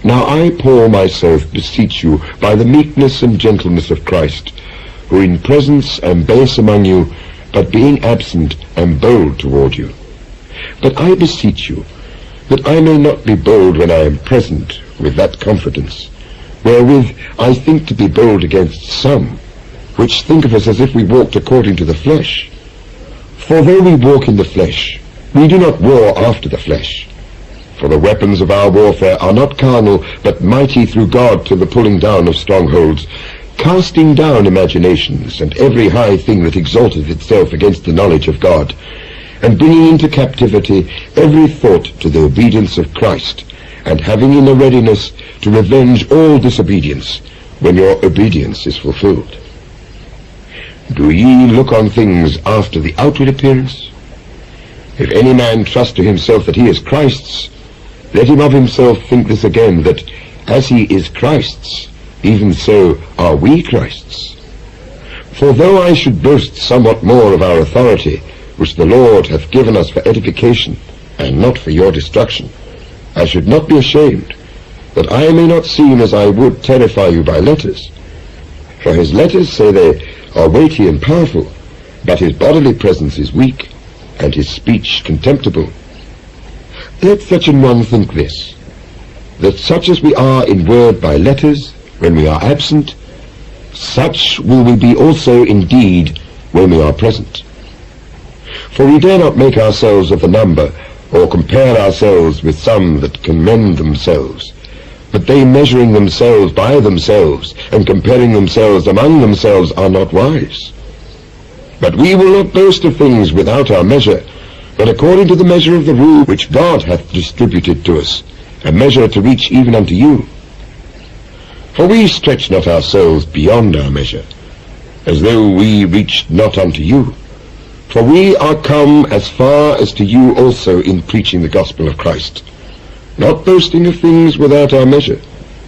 Now I, Paul, myself beseech you by the meekness and gentleness of Christ, who in presence am base among you, but being absent am bold toward you. But I beseech you, that I may not be bold when I am present with that confidence, wherewith I think to be bold against some, which think of us as if we walked according to the flesh. For though we walk in the flesh, we do not war after the flesh. For the weapons of our warfare are not carnal, but mighty through God to the pulling down of strongholds, casting down imaginations and every high thing that exalteth itself against the knowledge of God, and bringing into captivity every thought to the obedience of Christ, and having in a readiness to revenge all disobedience, when your obedience is fulfilled. Do ye look on things after the outward appearance? If any man trust to himself that he is Christ's, let him of himself think this again, that as he is Christ's, even so are we Christ's. For though I should boast somewhat more of our authority, which the Lord hath given us for edification, and not for your destruction, I should not be ashamed, that I may not seem as I would terrify you by letters. For his letters, say they, are weighty and powerful, but his bodily presence is weak, and his speech contemptible. Let such an one think this, that such as we are in word by letters, when we are absent, such will we be also in deed when we are present. For we dare not make ourselves of the number, or compare ourselves with some that commend themselves, but they measuring themselves by themselves, and comparing themselves among themselves, are not wise. But we will not boast of things without our measure, but according to the measure of the rule which God hath distributed to us, a measure to reach even unto you. For we stretch not ourselves beyond our measure, as though we reached not unto you. For we are come as far as to you also in preaching the gospel of Christ, not boasting of things without our measure,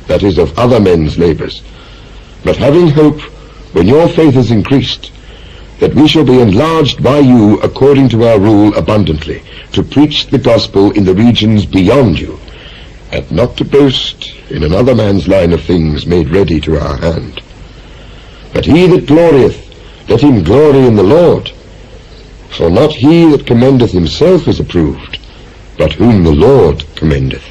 that is, of other men's labours, but having hope, when your faith is increased, that we shall be enlarged by you according to our rule abundantly, to preach the gospel in the regions beyond you, and not to boast in another man's line of things made ready to our hand. But he that glorieth, let him glory in the Lord. For not he that commendeth himself is approved, but whom the Lord commendeth.